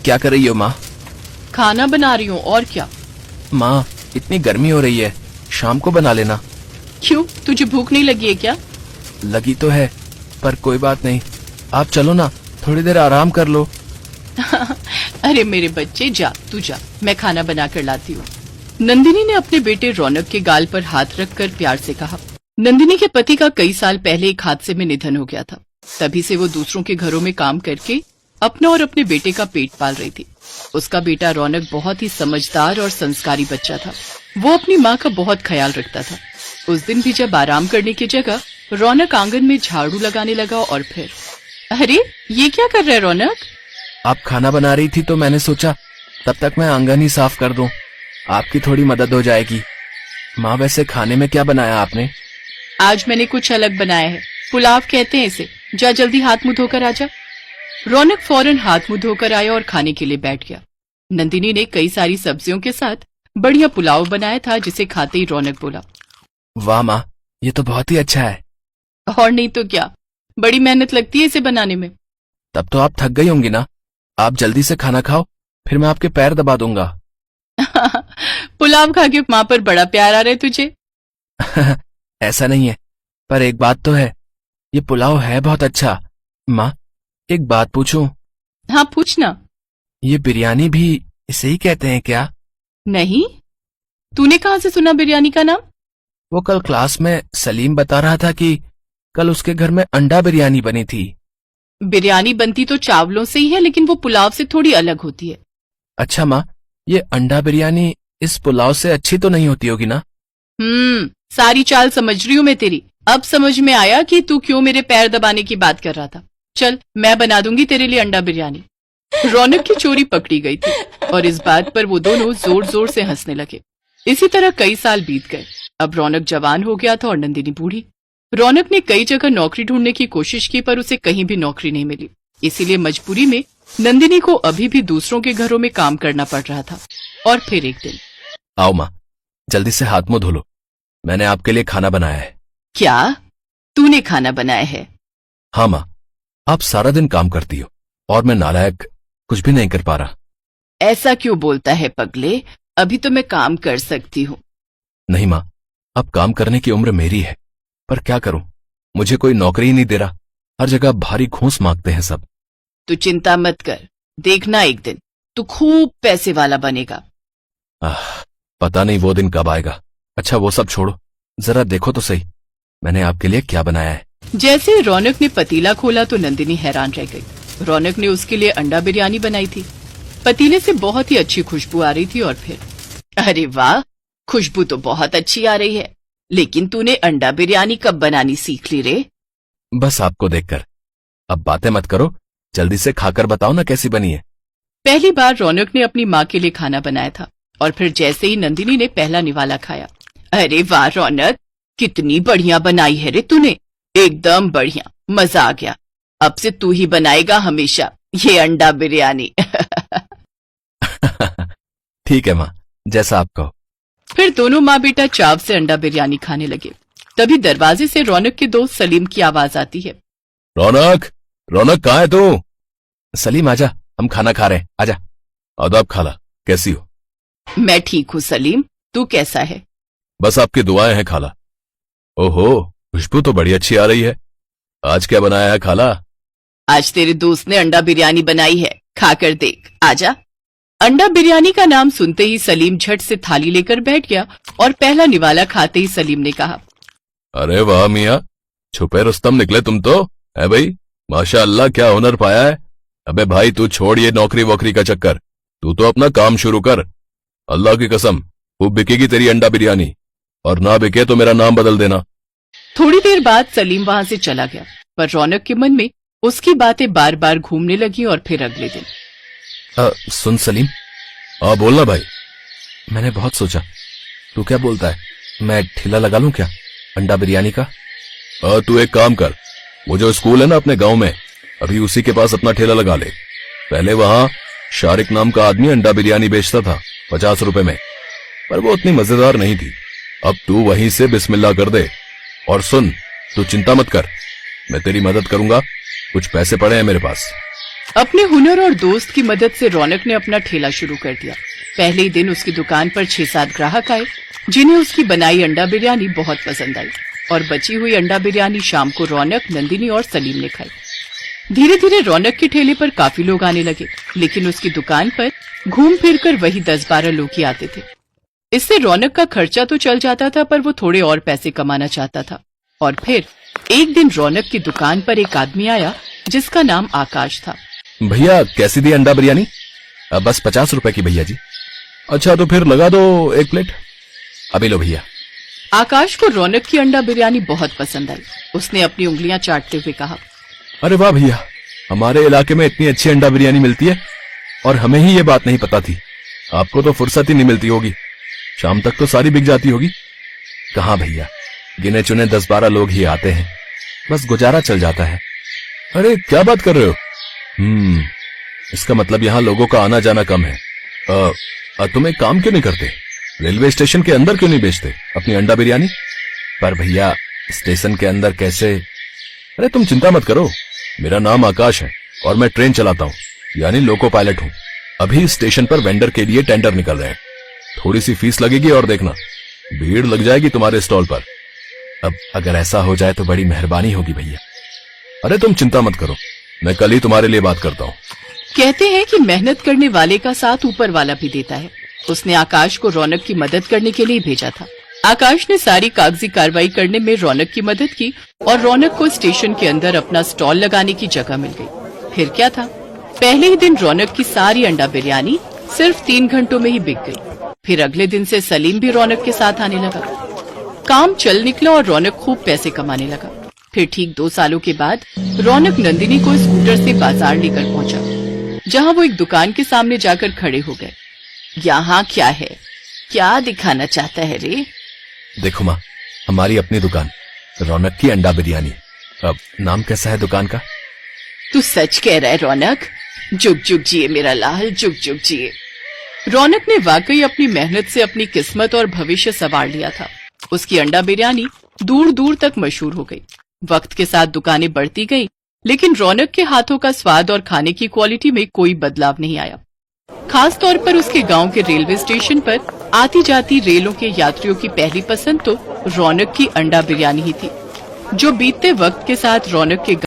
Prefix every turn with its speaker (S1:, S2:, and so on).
S1: क्या कर रही हो माँ?
S2: खाना बना रही हूँ, और क्या।
S1: माँ, इतनी गर्मी हो रही है, शाम को बना लेना।
S2: क्यों, तुझे भूख नहीं लगी है क्या?
S1: लगी तो है, पर कोई बात नहीं। आप चलो ना, थोड़ी देर आराम कर लो।
S2: अरे मेरे बच्चे, जा तू जा, मैं खाना बना कर लाती हूँ। नंदिनी ने अपने बेटे रौनक के गाल पर हाथ रखकर प्यार से कहा। नंदिनी के पति का कई साल पहले एक हादसे में निधन हो गया था। तभी से वो दूसरों के घरों में काम करके अपना और अपने बेटे का पेट पाल रही थी। उसका बेटा रौनक बहुत ही समझदार और संस्कारी बच्चा था। वो अपनी माँ का बहुत ख्याल रखता था। उस दिन भी जब आराम करने की जगह रौनक आंगन में झाड़ू लगाने लगा और फिर, अरे ये क्या कर रहा है रौनक?
S1: आप खाना बना रही थी तो मैंने सोचा तब तक मैं आंगन ही साफ कर दूं, आपकी थोड़ी मदद हो जाएगी। माँ, वैसे खाने में क्या बनाया आपने?
S2: आज मैंने कुछ अलग बनाया है, पुलाव कहते हैं इसे। जा जल्दी हाथ मुंह धोकर आजा। रौनक फौरन हाथ मुंह धोकर आया और खाने के लिए बैठ गया। नंदिनी ने कई सारी सब्जियों के साथ बढ़िया पुलाव बनाया था, जिसे खाते ही रौनक बोला,
S1: वाह माँ, ये तो बहुत ही अच्छा है।
S2: और नहीं तो क्या, बड़ी मेहनत लगती है इसे बनाने में।
S1: तब तो आप थक गई होंगी ना, आप जल्दी से खाना खाओ, फिर मैं आपके पैर दबा दूंगा।
S2: पुलाव खा के माँ पर बड़ा प्यार आ रहा है तुझे।
S1: ऐसा नहीं है, पर एक बात तो है, ये पुलाव है बहुत अच्छा। माँ, एक बात पूछूं?
S2: हाँ पूछना।
S1: ये बिरयानी भी इसे ही कहते हैं क्या?
S2: नहीं, तूने कहाँ से सुना बिरयानी का नाम?
S1: वो कल क्लास में सलीम बता रहा था कि कल उसके घर में अंडा बिरयानी बनी थी।
S2: बिरयानी बनती तो चावलों से ही है, लेकिन वो पुलाव से थोड़ी अलग होती है।
S1: अच्छा माँ, ये अंडा बिरयानी इस पुलाव से अच्छी तो नहीं होती होगी ना?
S2: सारी चाल समझ रही हूँ मैं तेरी। अब समझ में आया कि तू क्यों मेरे पैर दबाने की बात कर रहा था। चल, मैं बना दूंगी तेरे लिए अंडा बिरयानी। रौनक की चोरी पकड़ी गई थी और इस बात पर वो दोनों जोर जोर से हंसने लगे। इसी तरह कई साल बीत गए। अब रौनक जवान हो गया था और नंदिनी बूढ़ी। रौनक ने कई जगह नौकरी ढूंढने की कोशिश की, पर उसे कहीं भी नौकरी नहीं मिली। इसीलिए मजबूरी में नंदिनी को अभी भी दूसरों के घरों में काम करना पड़ रहा था। और फिर एक दिन,
S1: आओ माँ, जल्दी से हाथ मुंह धो लो, मैंने आपके लिए खाना बनाया है।
S2: क्या तूने खाना बनाया है?
S1: हाँ माँ, आप सारा दिन काम करती हो और मैं नालायक कुछ भी नहीं कर पा रहा।
S2: ऐसा क्यों बोलता है पगले, अभी तो मैं काम कर सकती हूँ।
S1: नहीं माँ, अब काम करने की उम्र मेरी है, पर क्या करूं, मुझे कोई नौकरी ही नहीं दे रहा। हर जगह भारी घूंस मांगते हैं सब।
S2: तू चिंता मत कर, देखना एक दिन तू खूब पैसे वाला बनेगा।
S1: पता नहीं वो दिन कब आएगा। अच्छा वो सब छोड़ो, जरा देखो तो सही, मैंने आपके लिए क्या बनाया है।
S2: जैसे रौनक ने पतीला खोला तो नंदिनी हैरान रह गई। रौनक ने उसके लिए अंडा बिरयानी बनाई थी। पतीले से बहुत ही अच्छी खुशबू आ रही थी और फिर, अरे वाह, खुशबू तो बहुत अच्छी आ रही है, लेकिन तूने अंडा बिरयानी कब बनानी सीख ली रे?
S1: बस आपको देखकर। अब बातें मत करो, जल्दी से खाकर बताओ ना कैसी बनी है।
S2: पहली बार रौनक ने अपनी माँ के लिए खाना बनाया था और फिर जैसे ही नंदिनी ने पहला निवाला खाया, अरे वाह रौनक, कितनी बढ़िया बनाई है रे तूने, एकदम बढ़िया, मजा आ गया। अब से तू ही बनाएगा हमेशा ये अंडा बिरयानी।
S1: ठीक है माँ, जैसा आप कहो।
S2: फिर दोनों माँ बेटा चाव से अंडा बिरयानी खाने लगे। तभी दरवाजे से रौनक के दोस्त सलीम की आवाज आती है।
S1: रौनक, रौनक कहाँ है तू? सलीम आजा, हम खाना खा रहे हैं, आजा। आदाब खाला, कैसी हो?
S2: मैं ठीक हूँ सलीम, तू कैसा है?
S1: बस आपकी दुआएं हैं खाला। ओहो, खुशबू तो बड़ी अच्छी आ रही है। आज क्या बनाया है खाला?
S2: आज तेरे दोस्त ने अंडा बिरयानी बनाई है, खाकर देख, आजा। अंडा बिरयानी का नाम सुनते ही सलीम झट से थाली लेकर बैठ गया और पहला निवाला खाते ही सलीम ने कहा,
S1: अरे वाह मियाँ, छुपे रुस्तम निकले तुम तो, है भाई, माशाअल्लाह, क्या हुनर पाया है। अबे भाई तू छोड़ ये नौकरी वोकरी का चक्कर, तू तो अपना काम शुरू कर। अल्लाह की कसम खूब बिकेगी तेरी अंडा बिरयानी, और ना बिके तो मेरा नाम बदल देना।
S2: थोड़ी देर बाद सलीम वहां से चला गया, पर रौनक के मन में उसकी बातें बार बार घूमने लगी। और फिर अगले दिन,
S1: सुन सलीम, बोलना भाई। मैंने बहुत सोचा, तू क्या बोलता है, मैं ठेला लगा लूं क्या अंडा बिरयानी का? तू एक काम कर, वो जो स्कूल है ना अपने गांव में, अभी उसी के पास अपना ठेला लगा ले। पहले वहां शारिक नाम का आदमी अंडा बिरयानी बेचता था 50 रुपए में, पर वो उतनी मजेदार नहीं थी। अब तू वहीं से बिस्मिल्लाह कर दे। और सुन, तू चिंता मत कर, मैं तेरी मदद करूंगा, कुछ पैसे पड़े हैं मेरे पास।
S2: अपने हुनर और दोस्त की मदद से रौनक ने अपना ठेला शुरू कर दिया। पहले ही दिन उसकी दुकान पर 6-7 ग्राहक आए, जिन्हें उसकी बनाई अंडा बिरयानी बहुत पसंद आई और बची हुई अंडा बिरयानी शाम को रौनक, नंदिनी और सलीम ने खाई। धीरे धीरे रौनक के ठेले पर काफी लोग आने लगे, लेकिन उसकी दुकान पर घूम फिर कर वही 10-12 लोग ही आते थे। इससे रौनक का खर्चा तो चल जाता था, पर वो थोड़े और पैसे कमाना चाहता था। और फिर एक दिन रौनक की दुकान पर एक आदमी आया जिसका नाम आकाश था।
S1: भैया कैसी दी अंडा बिरयानी? बस 50 रुपए की भैया जी। अच्छा तो फिर लगा दो 1 प्लेट। अभी लो भैया।
S2: आकाश को रौनक की अंडा बिरयानी बहुत पसंद आई। उसने अपनी उंगलियां चाटते हुए कहा,
S1: अरे वाह भैया, हमारे इलाके में इतनी अच्छी अंडा बिरयानी मिलती है और हमें ही ये बात नहीं पता थी। आपको तो फुर्सत ही नहीं मिलती होगी, शाम तक तो सारी बिक जाती होगी। कहाँ भैया, गिने चुने 10-12 लोग ही आते हैं, बस गुजारा चल जाता है। अरे क्या बात कर रहे हो? इसका मतलब यहाँ लोगों का आना जाना कम है। तुम एक काम क्यों नहीं करते, रेलवे स्टेशन के अंदर क्यों नहीं बेचते अपनी अंडा बिरयानी? पर भैया स्टेशन के अंदर कैसे? अरे तुम चिंता मत करो, मेरा नाम आकाश है और मैं ट्रेन चलाता हूँ, यानी लोको पायलट हूँ। अभी स्टेशन पर वेंडर के लिए टेंडर निकल रहे हैं, थोड़ी सी फीस लगेगी और देखना भीड़ लग जाएगी तुम्हारे स्टॉल पर। अब अगर ऐसा हो जाए तो बड़ी मेहरबानी होगी भैया। अरे तुम चिंता मत करो, मैं कल ही तुम्हारे लिए बात करता हूँ।
S2: कहते हैं कि मेहनत करने वाले का साथ ऊपर वाला भी देता है। उसने आकाश को रौनक की मदद करने के लिए भेजा था। आकाश ने सारी कागजी कार्रवाई करने में रौनक की मदद की और रौनक को स्टेशन के अंदर अपना स्टॉल लगाने की जगह मिल गई। फिर क्या था, पहले ही दिन रौनक की सारी अंडा बिरयानी सिर्फ 3 घंटों में ही बिक गई। फिर अगले दिन से सलीम भी रौनक के साथ आने लगा। काम चल निकला और रौनक खूब पैसे कमाने लगा। फिर ठीक 2 सालों के बाद रौनक नंदिनी को स्कूटर से बाजार लेकर पहुंचा, जहां वो एक दुकान के सामने जाकर खड़े हो गए। यहाँ क्या है, क्या दिखाना चाहता है रे?
S1: देखो माँ, हमारी अपनी दुकान, रौनक की अंडा बिरयानी। अब नाम कैसा है दुकान का?
S2: तू सच कह रहा है रौनक? जुग जुग जिए मेरा लाल, जुग जुग जिए। रौनक ने वाकई अपनी मेहनत से अपनी किस्मत और भविष्य संवार लिया था। उसकी अंडा बिरयानी दूर दूर तक मशहूर हो गई। वक्त के साथ दुकानें बढ़ती गईं, लेकिन रौनक के हाथों का स्वाद और खाने की क्वालिटी में कोई बदलाव नहीं आया। खास तौर पर उसके गांव के रेलवे स्टेशन पर आती जाती रेलों के यात्रियों की पहली पसंद तो रौनक की अंडा बिरयानी ही थी, जो बीतते वक्त के साथ रौनक के